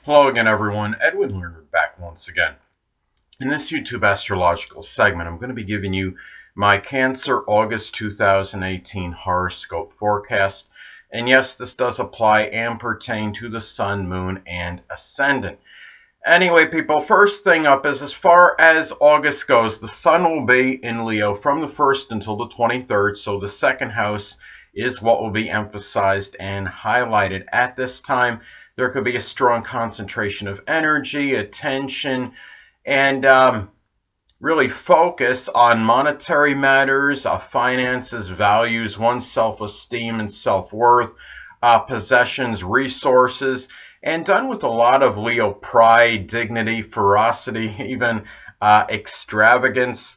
Hello again, everyone. Edwin Learnard back once again. In this YouTube astrological segment, I'm going to be giving you my Cancer August 2018 horoscope forecast. And yes, this does apply and pertain to the Sun, Moon, and Ascendant. Anyway, people, first thing up is as far as August goes, the Sun will be in Leo from the 1st until the 23rd. So the second house is what will be emphasized and highlighted at this time. There could be a strong concentration of energy, attention, and really focus on monetary matters, finances, values, one's self-esteem and self-worth, possessions, resources, and done with a lot of Leo pride, dignity, ferocity, even extravagance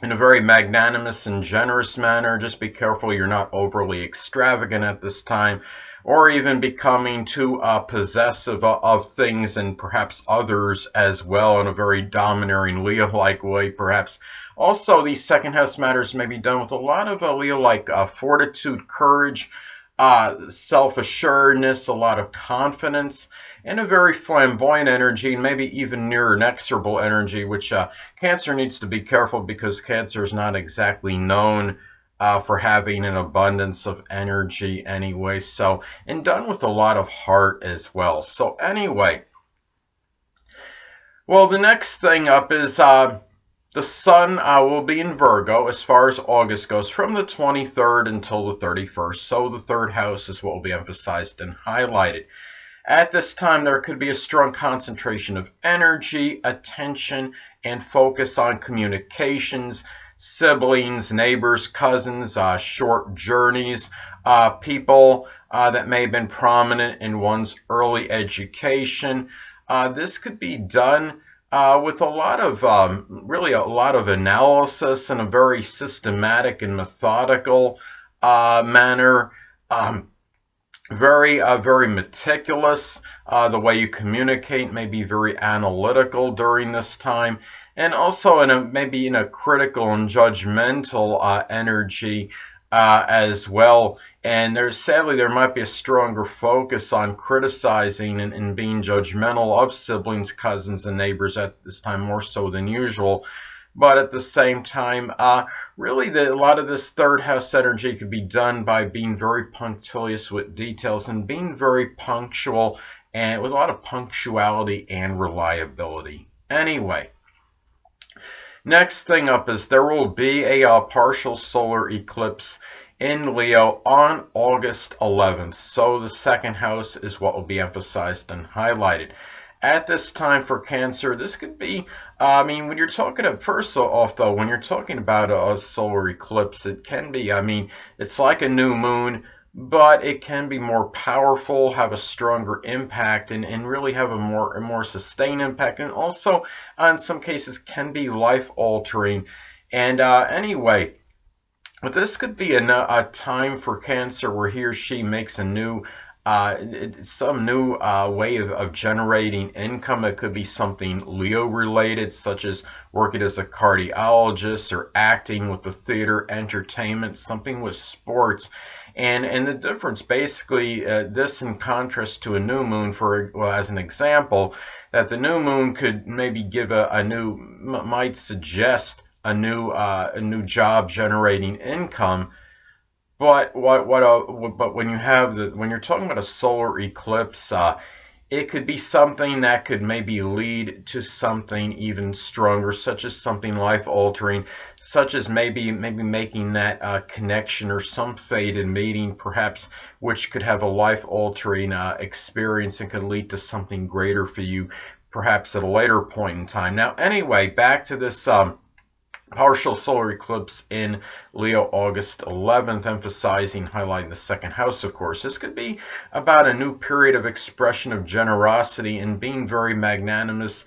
in a very magnanimous and generous manner. Just be careful you're not overly extravagant at this time, or even becoming too possessive of things and perhaps others as well in a very domineering Leo-like way, perhaps. Also, these second house matters may be done with a lot of Leo-like fortitude, courage, self-assuredness, a lot of confidence, and a very flamboyant energy, and maybe even near inexorable energy, which Cancer needs to be careful because Cancer is not exactly known for having an abundance of energy anyway. So, and done with a lot of heart as well. So anyway, well, the next thing up is the Sun will be in Virgo as far as August goes from the 23rd until the 31st. So the third house is what will be emphasized and highlighted. At this time, there could be a strong concentration of energy, attention, and focus on communications, siblings, neighbors, cousins, short journeys, people that may have been prominent in one's early education. This could be done with a lot of, really a lot of analysis in a very systematic and methodical manner. Very meticulous. The way you communicate may be very analytical during this time. And also maybe in a critical and judgmental energy as well. And sadly, there might be a stronger focus on criticizing and being judgmental of siblings, cousins, and neighbors at this time, more so than usual. But at the same time, really a lot of this third house energy could be done by being very punctilious with details and being very punctual and with a lot of punctuality and reliability. Anyway. Next thing up is there will be a partial solar eclipse in Leo on August 11th. So the second house is what will be emphasized and highlighted. At this time for Cancer, this could be, I mean, when you're talking about, first off though, when you're talking about a solar eclipse, it can be, I mean, it's like a new moon, but it can be more powerful, have a stronger impact, and really have a more sustained impact, and also in some cases can be life-altering. And anyway, but this could be a time for Cancer where he or she makes a new some new way of generating income. It could be something Leo related, such as working as a cardiologist or acting with the theater, entertainment, something with sports. And the difference, basically, this in contrast to a new moon, as an example, that the new moon could maybe give might suggest a new job generating income. But when you're talking about a solar eclipse, it could be something that could maybe lead to something even stronger, such as something life-altering, such as maybe making that connection or some fated meeting, perhaps, which could have a life-altering experience and could lead to something greater for you, perhaps at a later point in time. Now, anyway, back to this partial solar eclipse in Leo August 11th, emphasizing, highlighting the second house, of course. This could be about a new period of expression of generosity and being very magnanimous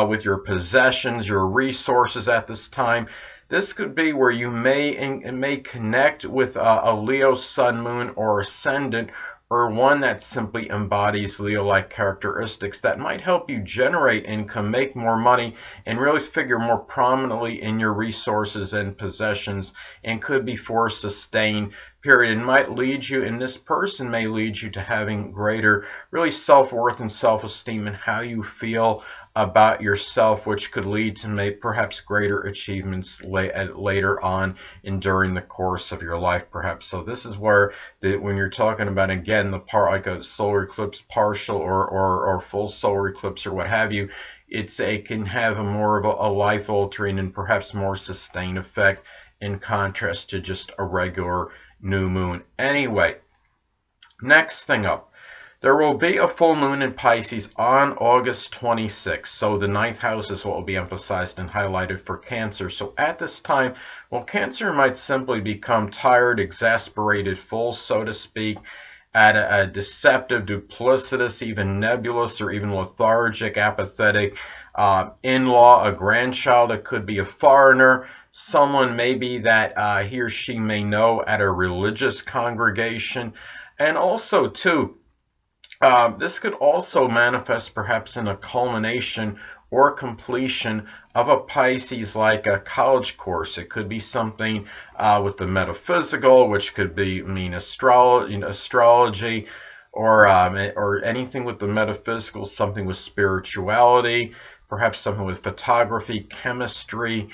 with your possessions, your resources at this time. This could be where you may connect with a Leo Sun, Moon, or Ascendant or one that simply embodies Leo-like characteristics that might help you generate income, make more money, and really figure more prominently in your resources and possessions, and could be for a sustained period, and might lead you, and this person may lead you to having greater really self-worth and self-esteem and how you feel about yourself, which could lead to maybe perhaps greater achievements later on and during the course of your life, perhaps. So this is where when you're talking about, again, the part like a solar eclipse, partial or full solar eclipse or what have you, it can have a more of a life-altering and perhaps more sustained effect in contrast to just a regular new moon. Anyway, next thing up. There will be a full moon in Pisces on August 26th. So the ninth house is what will be emphasized and highlighted for Cancer. So at this time, well, Cancer might simply become tired, exasperated, full, so to speak, at a deceptive, duplicitous, even nebulous, or even lethargic, apathetic in-law, a grandchild. It could be a foreigner, someone maybe that he or she may know at a religious congregation. And also, too, this could also manifest perhaps in a culmination or completion of a Pisces like a college course. It could be something with the metaphysical, which could be astrology, or anything with the metaphysical, something with spirituality, perhaps something with photography, chemistry,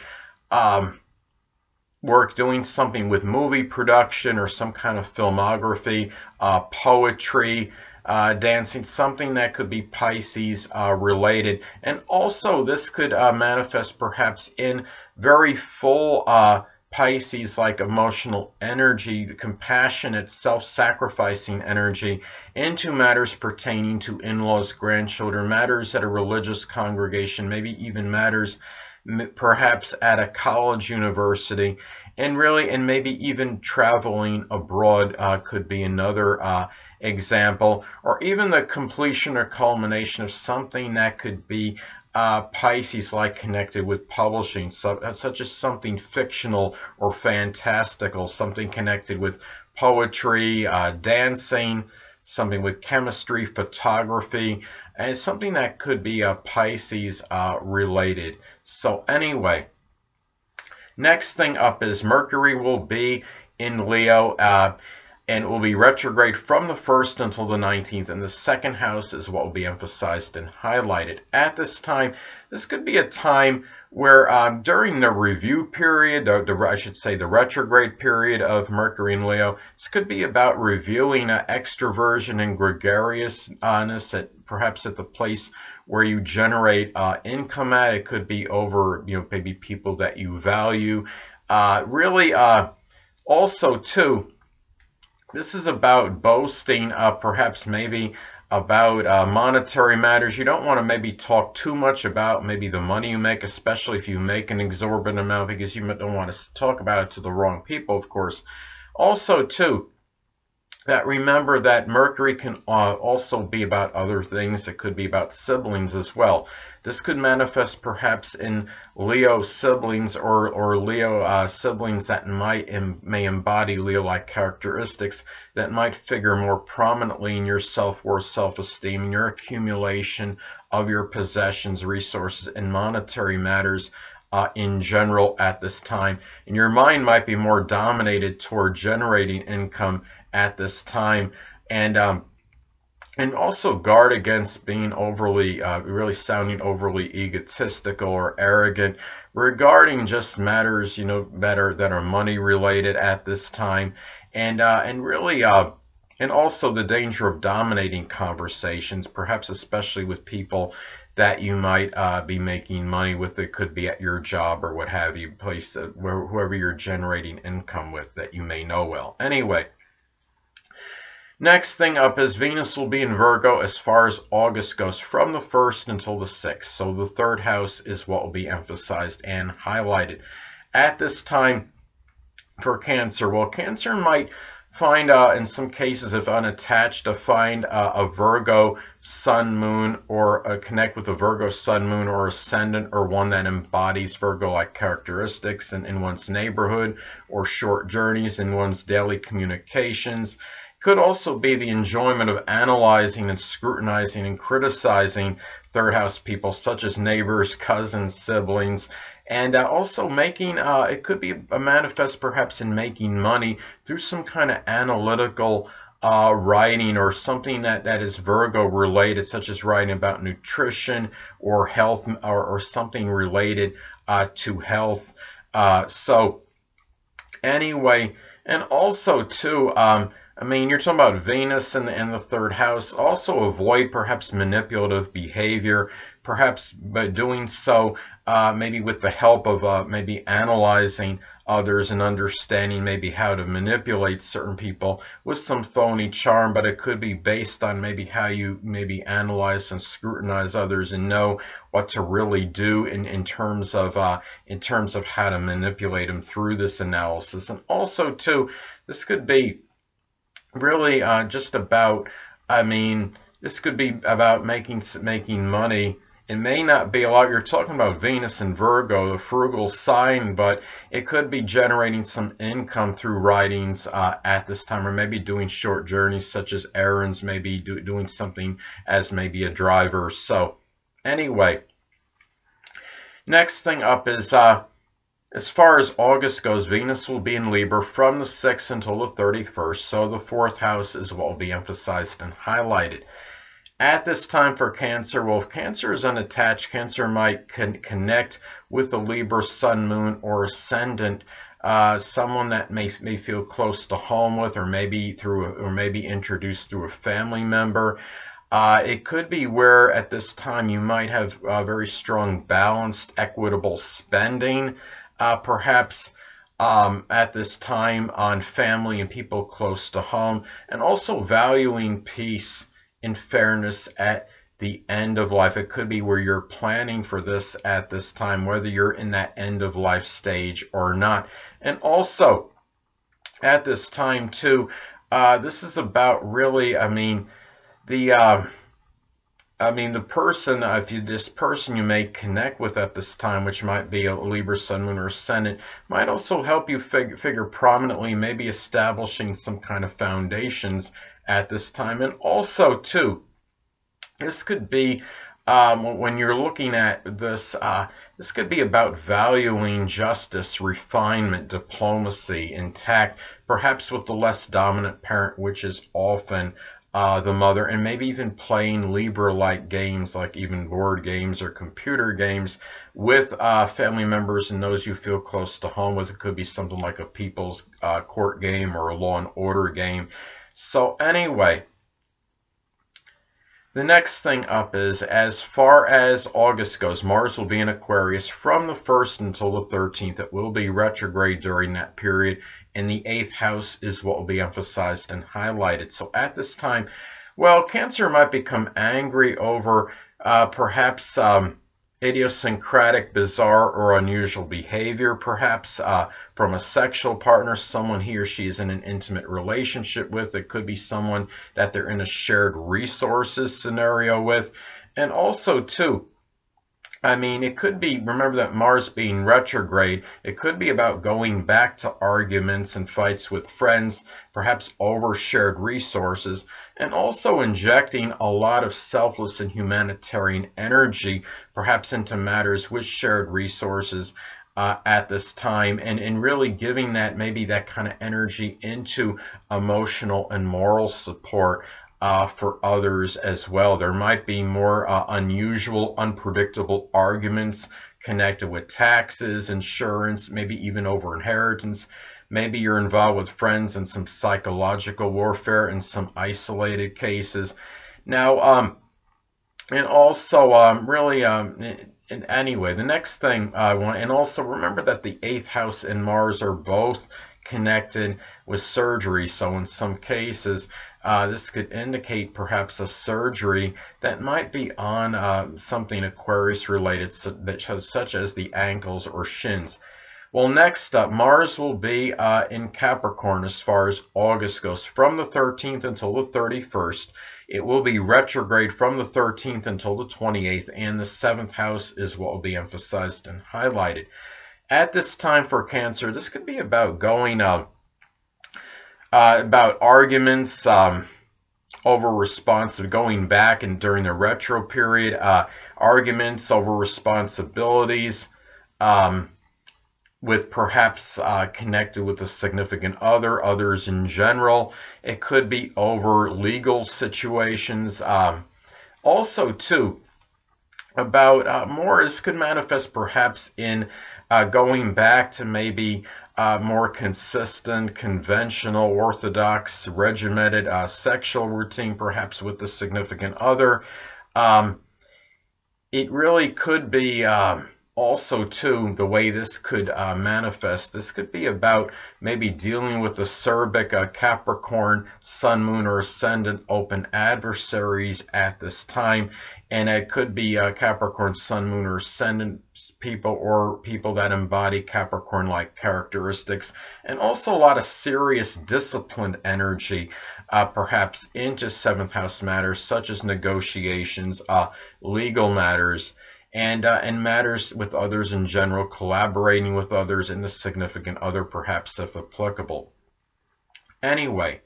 work, doing something with movie production or some kind of filmography, poetry, dancing, something that could be Pisces related. And also this could manifest perhaps in very full Pisces like emotional energy, compassionate, self-sacrificing energy into matters pertaining to in-laws, grandchildren, matters at a religious congregation, maybe even matters perhaps at a college, university, and maybe even traveling abroad could be another example, or even the completion or culmination of something that could be Pisces like connected with publishing, such as something fictional or fantastical, something connected with poetry, dancing, something with chemistry, photography, and something that could be Pisces related. So anyway, next thing up is Mercury will be in Leo, and it will be retrograde from the 1st until the 19th, and the second house is what will be emphasized and highlighted. At this time, this could be a time where during the review period, I should say the retrograde period of Mercury in Leo, this could be about reviewing extroversion and gregariousness perhaps at the place where you generate income at. It could be over, maybe people that you value. Also, too, this is about boasting, perhaps maybe about monetary matters. You don't want to maybe talk too much about maybe the money you make, especially if you make an exorbitant amount, because you don't want to talk about it to the wrong people, of course. Also, too, that remember that Mercury can also be about other things. It could be about siblings as well. This could manifest perhaps in Leo siblings or Leo siblings that may embody Leo-like characteristics that might figure more prominently in your self-worth, self-esteem, and your accumulation of your possessions, resources, and monetary matters in general at this time. And your mind might be more dominated toward generating income at this time, and also guard against being overly, really sounding overly egotistical or arrogant regarding just matters, that are money related at this time, and also the danger of dominating conversations, perhaps especially with people that you might be making money with. It could be at your job or what have you, place whoever you're generating income with that you may know well. Anyway. Next thing up is Venus will be in Virgo as far as August goes, from the 1st until the 6th. So the third house is what will be emphasized and highlighted. At this time for Cancer, well, Cancer might find, in some cases, if unattached, to find a Virgo sun, moon, or connect with a Virgo sun, moon, or ascendant, or one that embodies Virgo-like characteristics in one's neighborhood, or short journeys in one's daily communications. Could also be the enjoyment of analyzing and scrutinizing and criticizing third house people, such as neighbors, cousins, siblings, and also making, it could be a manifest perhaps in making money through some kind of analytical writing or something that is Virgo related, such as writing about nutrition or health, or something related to health. So anyway, and also too, I mean, you're talking about Venus in the third house. Also avoid perhaps manipulative behavior, perhaps by doing so maybe with the help of maybe analyzing others and understanding maybe how to manipulate certain people with some phony charm, but it could be based on maybe how you maybe analyze and scrutinize others and know what to really do in terms of how to manipulate them through this analysis. And also too, this could be really just about, I mean, this could be about making money. It may not be a lot. You're talking about Venus and Virgo, the frugal sign, but it could be generating some income through writings at this time, or maybe doing short journeys such as errands, maybe doing something as maybe a driver. So anyway, next thing up is as far as August goes, Venus will be in Libra from the 6th until the 31st, so the 4th house is what will be emphasized and highlighted. At this time for Cancer, well, if Cancer is unattached, Cancer might connect with the Libra Sun, Moon, or Ascendant, someone that may feel close to home with, or maybe introduced through a family member. It could be where at this time you might have very strong, balanced, equitable spending, perhaps at this time on family and people close to home, and also valuing peace and fairness at the end of life. It could be where you're planning for this at this time, whether you're in that end of life stage or not. And also at this time too, this is about really, the person, this person you may connect with at this time, which might be a Libra, Sun, Moon, or Ascendant, might also help you figure prominently, maybe establishing some kind of foundations at this time. And also too, this could be when you're looking at this, this could be about valuing justice, refinement, diplomacy, and tact, perhaps with the less dominant parent, which is often the mother, and maybe even playing Libra-like games, like even board games or computer games with family members and those you feel close to home with. It could be something like a People's Court game or a Law and Order game. So anyway, the next thing up is, as far as August goes, Mars will be in Aquarius from the 1st until the 13th. It will be retrograde during that period, and the 8th house is what will be emphasized and highlighted. So at this time, well, Cancer might become angry over perhaps idiosyncratic, bizarre, or unusual behavior, perhaps from a sexual partner, someone he or she is in an intimate relationship with. It could be someone that they're in a shared resources scenario with. And also too, it could be, remember that Mars being retrograde, it could be about going back to arguments and fights with friends, perhaps over shared resources, and also injecting a lot of selfless and humanitarian energy, perhaps into matters with shared resources at this time, and really giving that, maybe that kind of energy into emotional and moral support for others as well. There might be more unusual, unpredictable arguments connected with taxes, insurance, maybe even over inheritance. Maybe you're involved with friends in some psychological warfare in some isolated cases. Now, and also really, and anyway, the next thing I want, and also remember that the 8th house and Mars are both connected with surgery. So in some cases, this could indicate perhaps a surgery that might be on something Aquarius related, such as the ankles or shins. Well, next up, Mars will be in Capricorn as far as August goes, from the 13th until the 31st. It will be retrograde from the 13th until the 28th, and the 7th house is what will be emphasized and highlighted. At this time for Cancer, this could be about going about arguments over going back and during the retro period, arguments over responsibilities, with perhaps connected with a significant other, others in general. It could be over legal situations. Also, too, about more, this could manifest perhaps in going back to maybe more consistent, conventional, orthodox, regimented sexual routine, perhaps with the significant other. It really could be also, too, the way this could manifest. This could be about maybe dealing with the Acerbic Capricorn, Sun, Moon, or Ascendant open adversaries at this time. And it could be Capricorn, Sun, Moon, or Ascendant people, or people that embody Capricorn-like characteristics. And also a lot of serious, disciplined energy, perhaps into 7th house matters, such as negotiations, legal matters, and matters with others in general, collaborating with others, and the significant other, perhaps, if applicable. Anyway,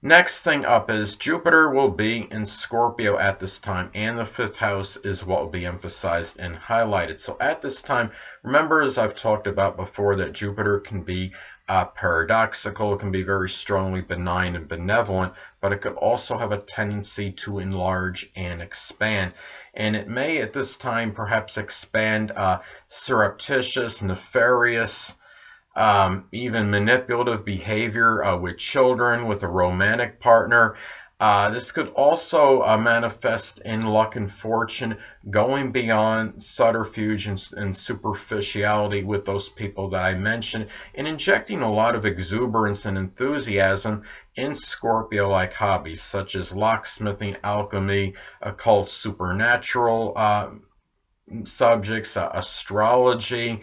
next thing up is Jupiter will be in Scorpio at this time, and the 5th house is what will be emphasized and highlighted. So at this time, remember, as I've talked about before, that Jupiter can be paradoxical, it can be very strongly benign and benevolent, but it could also have a tendency to enlarge and expand. And it may at this time perhaps expand surreptitious, nefarious, even manipulative behavior with children, with a romantic partner. This could also manifest in luck and fortune, going beyond subterfuge and superficiality with those people that I mentioned, and injecting a lot of exuberance and enthusiasm in Scorpio-like hobbies, such as locksmithing, alchemy, occult, supernatural subjects, astrology.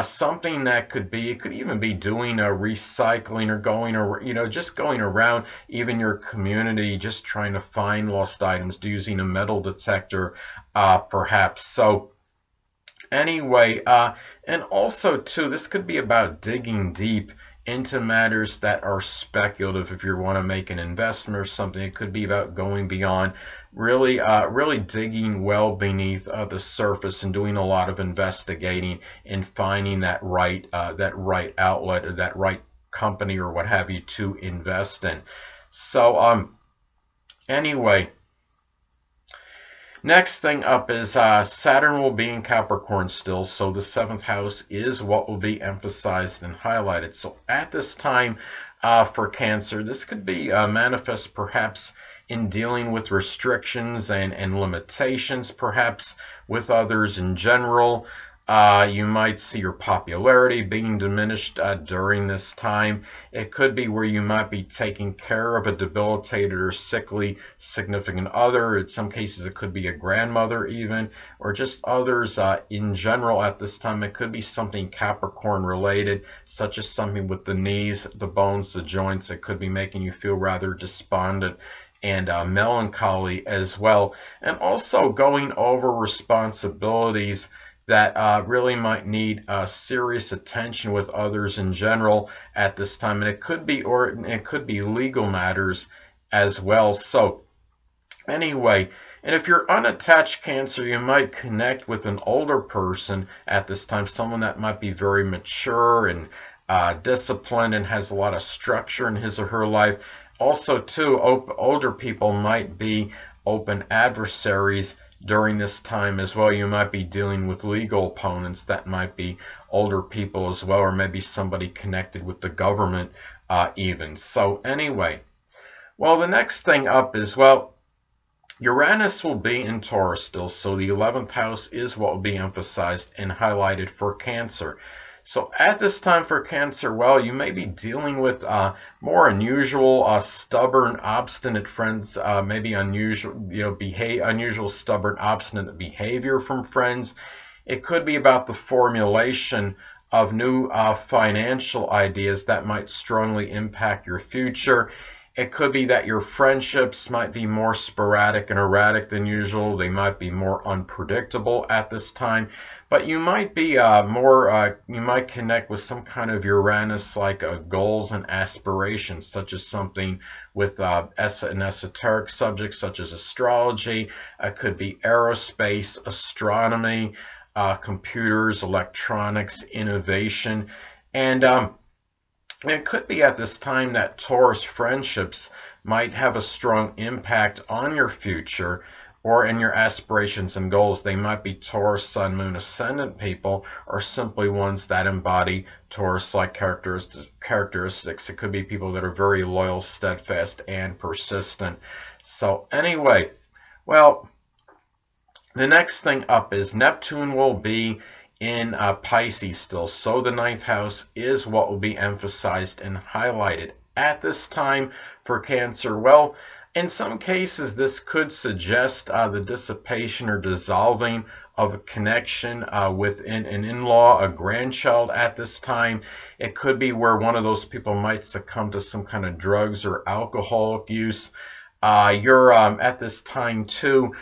Something that could be, it could even be doing a recycling, or going, or just going around even your community, just trying to find lost items, using a metal detector, perhaps. So anyway, and also too, this could be about digging deep into matters that are speculative. If you want to make an investment or something, it could be about going beyond, really digging well beneath the surface and doing a lot of investigating and finding that right outlet, or that right company, or what have you, to invest in. So anyway, next thing up is Saturn will be in Capricorn still, so the 7th house is what will be emphasized and highlighted. So at this time for Cancer, this could be manifest perhaps in dealing with restrictions and limitations, perhaps with others in general. You might see your popularity being diminished during this time. It could be where you might be taking care of a debilitated or sickly significant other. In some cases, it could be a grandmother even, or just others in general at this time. It could be something Capricorn related, such as something with the knees, the bones, the joints. It could be making you feel rather despondent and melancholy as well. And also going over responsibilities that really might need serious attention with others in general at this time. And it could be legal matters as well. So anyway, and if you're unattached Cancer, you might connect with an older person at this time, someone that might be very mature and disciplined and has a lot of structure in his or her life. Also too, older people might be open adversaries during this time as well. You might be dealing with legal opponents that might be older people as well, or maybe somebody connected with the government even. So anyway, well, the next thing up is, well, Uranus will be in Taurus still, so the 11th house is what will be emphasized and highlighted for Cancer. So at this time for Cancer, well, you may be dealing with more unusual, stubborn, obstinate friends, maybe unusual, unusual, stubborn, obstinate behavior from friends. It could be about the formulation of new financial ideas that might strongly impact your future. It could be that your friendships might be more sporadic and erratic than usual. They might be more unpredictable at this time. But you might be you might connect with some kind of Uranus-like goals and aspirations, such as something with an esoteric subject, such as astrology. It could be aerospace, astronomy, computers, electronics, innovation. And it could be at this time that Taurus friendships might have a strong impact on your future or in your aspirations and goals. They might be Taurus, Sun, Moon, Ascendant people, or simply ones that embody Taurus-like characteristics. It could be people that are very loyal, steadfast, and persistent. So anyway, well, the next thing up is Neptune will be in Pisces still. So the 9th house is what will be emphasized and highlighted at this time for Cancer. Well, in some cases, this could suggest the dissipation or dissolving of a connection within an in-law, a grandchild at this time. It could be where one of those people might succumb to some kind of drugs or alcohol use. You're at this time too.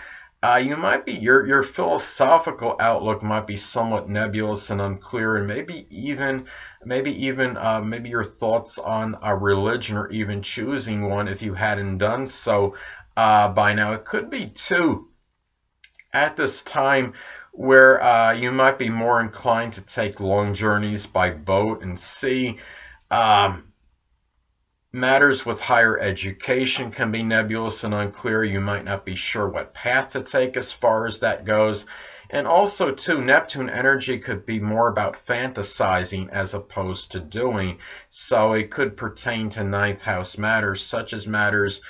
You might be your philosophical outlook might be somewhat nebulous and unclear, and maybe your thoughts on a religion or even choosing one if you hadn't done so by now. It could be too at this time where you might be more inclined to take long journeys by boat and sea. Matters with higher education can be nebulous and unclear. You might not be sure what path to take as far as that goes. And also, too, Neptune energy could be more about fantasizing as opposed to doing. So it could pertain to 9th house matters, such as matters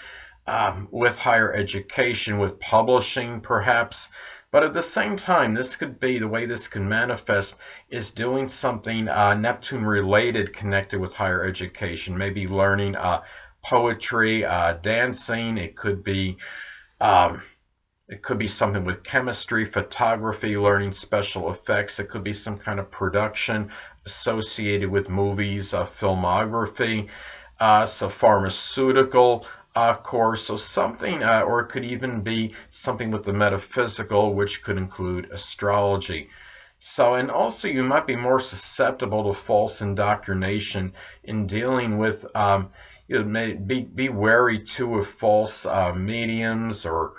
with higher education, with publishing, perhaps. But at the same time, this could be, the way this can manifest is doing something Neptune-related connected with higher education, maybe learning poetry, dancing. It could be something with chemistry, photography, learning special effects. It could be some kind of production associated with movies, filmography, so pharmaceutical course, so something, or it could even be something with the metaphysical, which could include astrology. So, and also you might be more susceptible to false indoctrination in dealing with, you may be wary too of false mediums or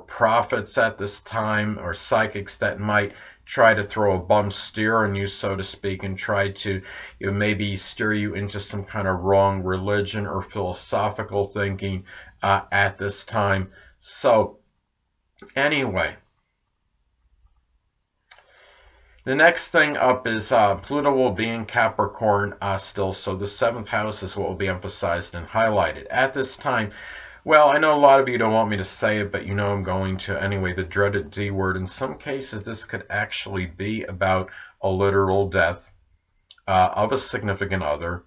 prophets at this time, or psychics that might try to throw a bum steer on you, so to speak, and try to maybe steer you into some kind of wrong religion or philosophical thinking at this time. So anyway, the next thing up is Pluto will be in Capricorn still, so the 7th house is what will be emphasized and highlighted at this time. Well, I know a lot of you don't want me to say it, but you know I'm going to anyway. The dreaded D word. In some cases, this could actually be about a literal death of a significant other.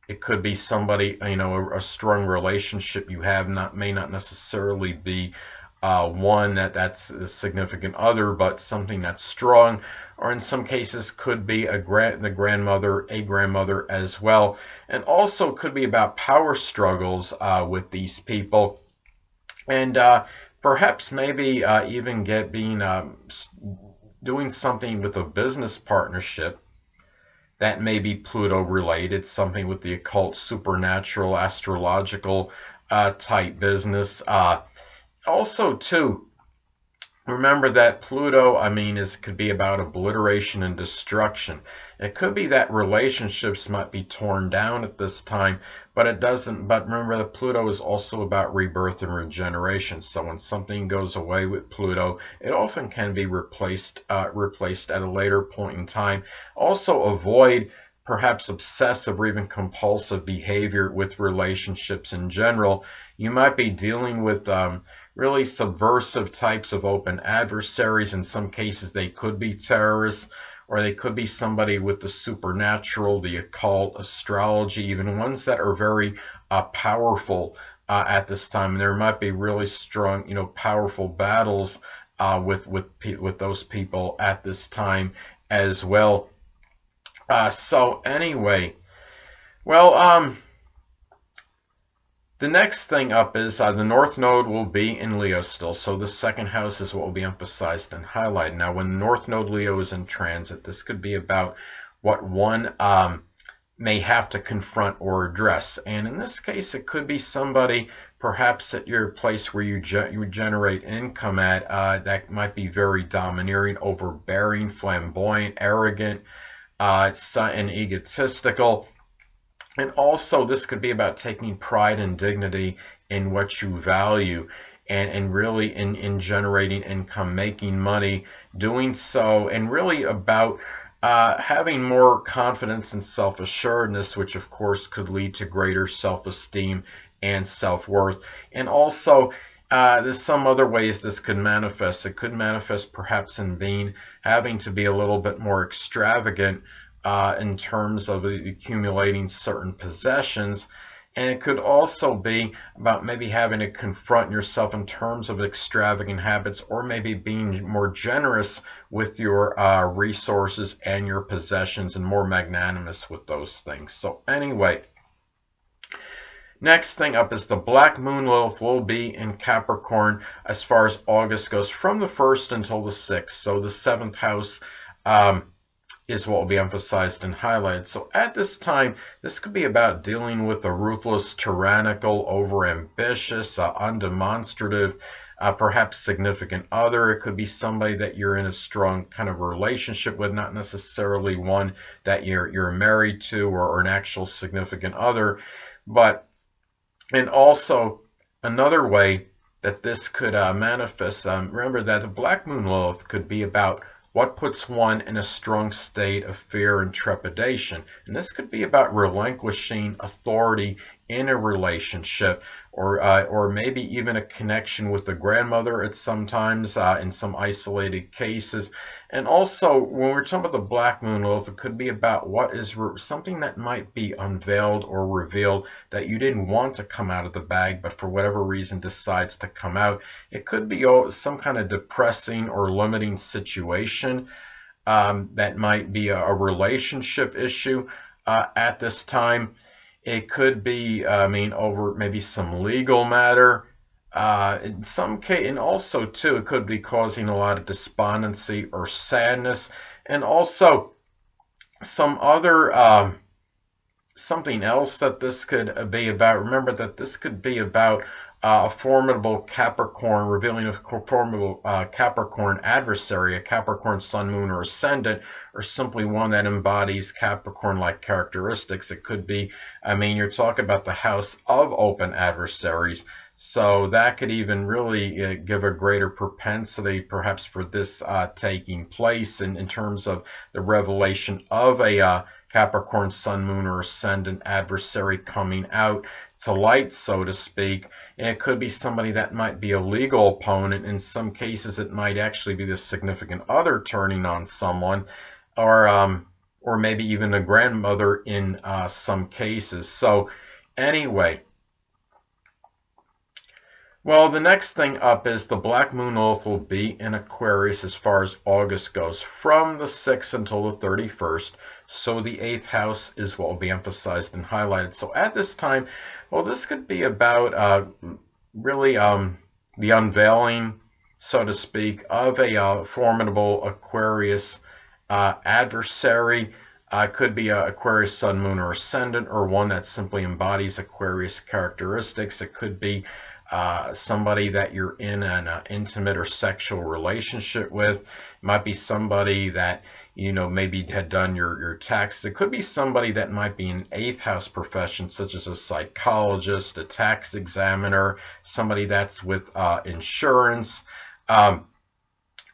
It could be somebody, a strong relationship you have, may not necessarily be one that's a significant other, but something that's strong, or in some cases could be a grandmother as well, and also could be about power struggles with these people, and perhaps maybe even doing something with a business partnership that may be Pluto related, something with the occult, supernatural, astrological type business. Also, too, remember that Pluto, could be about obliteration and destruction. It could be that relationships might be torn down at this time, but it doesn't. But remember that Pluto is also about rebirth and regeneration. So when something goes away with Pluto, it often can be replaced at a later point in time. Also, avoid perhaps obsessive or even compulsive behavior with relationships in general. You might be dealing with really subversive types of open adversaries. In some cases, they could be terrorists, or they could be somebody with the supernatural, the occult, astrology, even ones that are very powerful at this time. And there might be really strong, powerful battles with those people at this time as well. So anyway, well, The next thing up is the North Node will be in Leo still, so the second house is what will be emphasized and highlighted. Now, when the North Node Leo is in transit, this could be about what one may have to confront or address. And in this case, it could be somebody perhaps at your place where you generate income at that might be very domineering, overbearing, flamboyant, arrogant, and egotistical. And also, this could be about taking pride and dignity in what you value and really in generating income, making money, doing so, and really about having more confidence and self-assuredness, which of course could lead to greater self-esteem and self-worth. And also, there's some other ways this could manifest. It could manifest perhaps in having to be a little bit more extravagant in terms of accumulating certain possessions. And it could also be about maybe having to confront yourself in terms of extravagant habits, or maybe being more generous with your resources and your possessions and more magnanimous with those things. So anyway, next thing up is the Black Moon Lilith will be in Capricorn as far as August goes, from the 1st until the 6th. So the 7th house is what will be emphasized and highlighted. So at this time, this could be about dealing with a ruthless, tyrannical, overambitious, undemonstrative, perhaps significant other. It could be somebody that you're in a strong kind of relationship with, not necessarily one that you're married to or an actual significant other. And also another way that this could manifest, remember that the Black Moon Lilith could be about what puts one in a strong state of fear and trepidation. And this could be about relinquishing authority in a relationship, or maybe even a connection with the grandmother at sometimes in some isolated cases. And also, when we're talking about the Black Moon Lilith, it could be about what is something that might be unveiled or revealed that you didn't want to come out of the bag, but for whatever reason decides to come out. It could be some kind of depressing or limiting situation that might be a relationship issue at this time. It could be, over maybe some legal matter. In some case, and also too, it could be causing a lot of despondency or sadness, and also some other something else that this could be about. Remember that this could be about a formidable Capricorn, revealing a formidable Capricorn adversary, a Capricorn Sun, Moon, or Ascendant, or simply one that embodies Capricorn-like characteristics. It could be, you're talking about the house of open adversaries. So that could even really give a greater propensity perhaps for this taking place in terms of the revelation of a Capricorn Sun, Moon, or Ascendant adversary coming out to light, so to speak. And it could be somebody that might be a legal opponent. In some cases, it might actually be the significant other turning on someone, or maybe even a grandmother in some cases. So anyway, well, the next thing up is the Black Moon Lilith will be in Aquarius as far as August goes, from the 6th until the 31st. So the 8th house is what will be emphasized and highlighted. So at this time, well, this could be about really the unveiling, so to speak, of a formidable Aquarius adversary. Could be a Aquarius Sun, Moon, or Ascendant, or one that simply embodies Aquarius characteristics. It could be somebody that you're in an intimate or sexual relationship with. It might be somebody that maybe had done your taxes. It could be somebody that might be an 8th house profession, such as a psychologist, a tax examiner, somebody that's with insurance.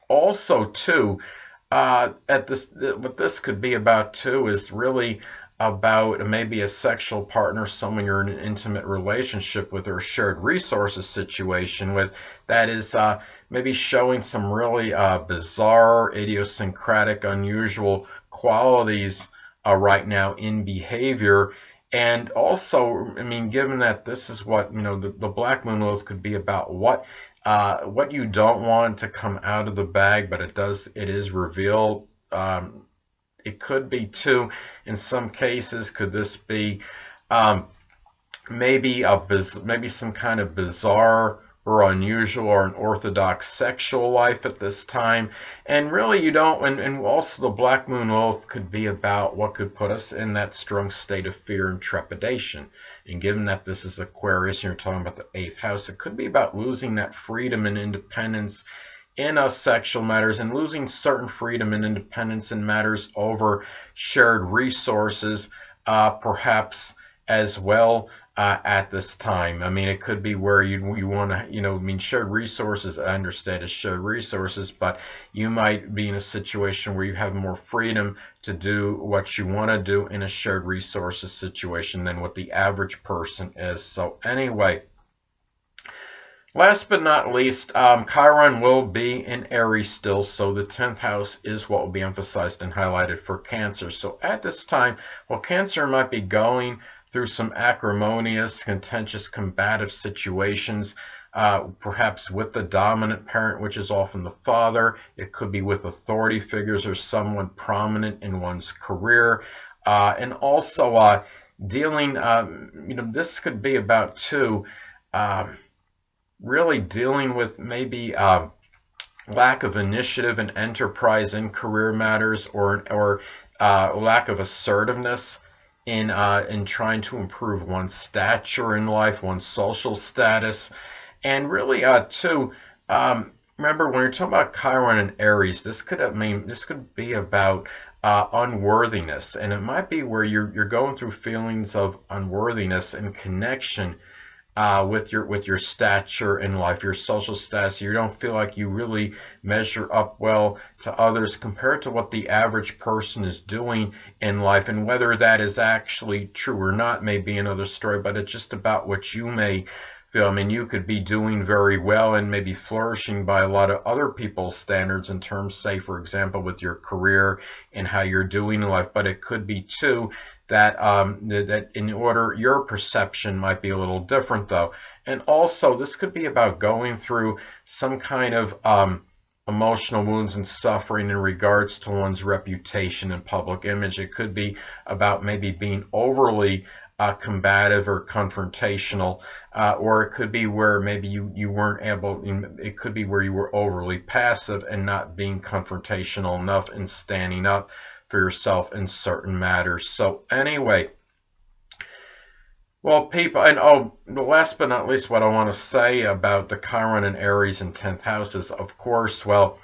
Also too, what this could be about too is really about maybe a sexual partner, someone you're in an intimate relationship with, or a shared resources situation with, that is maybe showing some really bizarre, idiosyncratic, unusual qualities right now in behavior. And also, given that this is what, the Black Moon Lilith could be about what you don't want to come out of the bag, but it is revealed. It could be too, in some cases, could this be maybe maybe some kind of bizarre or unusual or unorthodox sexual life at this time. And really you don't, and also the Black Moon Lilith could be about what could put us in that strong state of fear and trepidation. And given that this is Aquarius and you're talking about the 8th house, it could be about losing that freedom and independence in sexual matters, and losing certain freedom and independence in matters over shared resources, perhaps as well. At this time, I mean, it could be where you want to, I mean, shared resources, I understand as shared resources, but you might be in a situation where you have more freedom to do what you want to do in a shared resources situation than what the average person is. So anyway, last but not least, Chiron will be in Aries still, so the 10th house is what will be emphasized and highlighted for Cancer. So at this time, while Cancer might be going through some acrimonious, contentious, combative situations, perhaps with the dominant parent, which is often the father. It could be with authority figures or someone prominent in one's career. And also dealing, this could be about too, really dealing with maybe lack of initiative and enterprise in career matters, or lack of assertiveness in trying to improve one's stature in life, one's social status. And really too, remember when you're talking about Chiron and Aries, this could be about unworthiness, and it might be where you're going through feelings of unworthiness in connection with your stature in life, your social status. You don't feel like you really measure up well to others compared to what the average person is doing in life. And whether that is actually true or not may be another story, but it's just about what you may feel. I mean, you could be doing very well and maybe flourishing by a lot of other people's standards in terms, say, for example, with your career and how you're doing in life. But it could be, too, that that in order, your perception might be a little different, though. And also, this could be about going through some kind of emotional wounds and suffering in regards to one's reputation and public image. It could be about maybe being overly combative or confrontational, or it could be where maybe you weren't able, it could be where you were overly passive and not being confrontational enough and standing up for yourself in certain matters. So anyway, well, people, and last but not least, what I want to say about the Chiron and Aries in 10th house is, of course, well,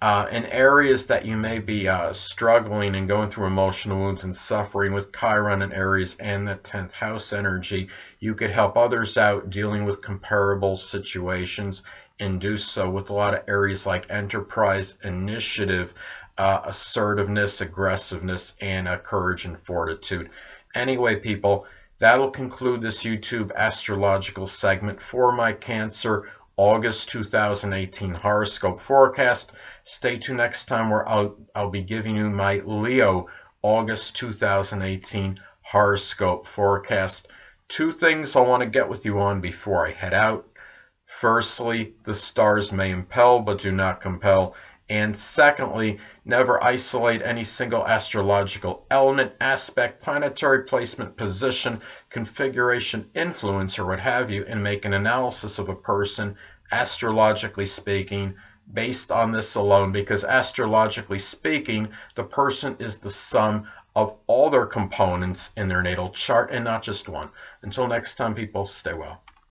in areas that you may be struggling and going through emotional wounds and suffering with Chiron and Aries and the 10th house energy, you could help others out dealing with comparable situations, and do so with a lot of areas like enterprise, initiative, assertiveness, aggressiveness, and courage and fortitude. Anyway, people, that'll conclude this YouTube astrological segment for my Cancer August 2018 horoscope forecast. Stay tuned next time where I'll be giving you my Leo August 2018 horoscope forecast. Two things I want to get with you on before I head out. Firstly, the stars may impel but do not compel. And secondly, never isolate any single astrological element, aspect, planetary placement, position, configuration, influence, or what have you, and make an analysis of a person, astrologically speaking, based on this alone, because astrologically speaking, the person is the sum of all their components in their natal chart and not just one. Until next time, people, stay well.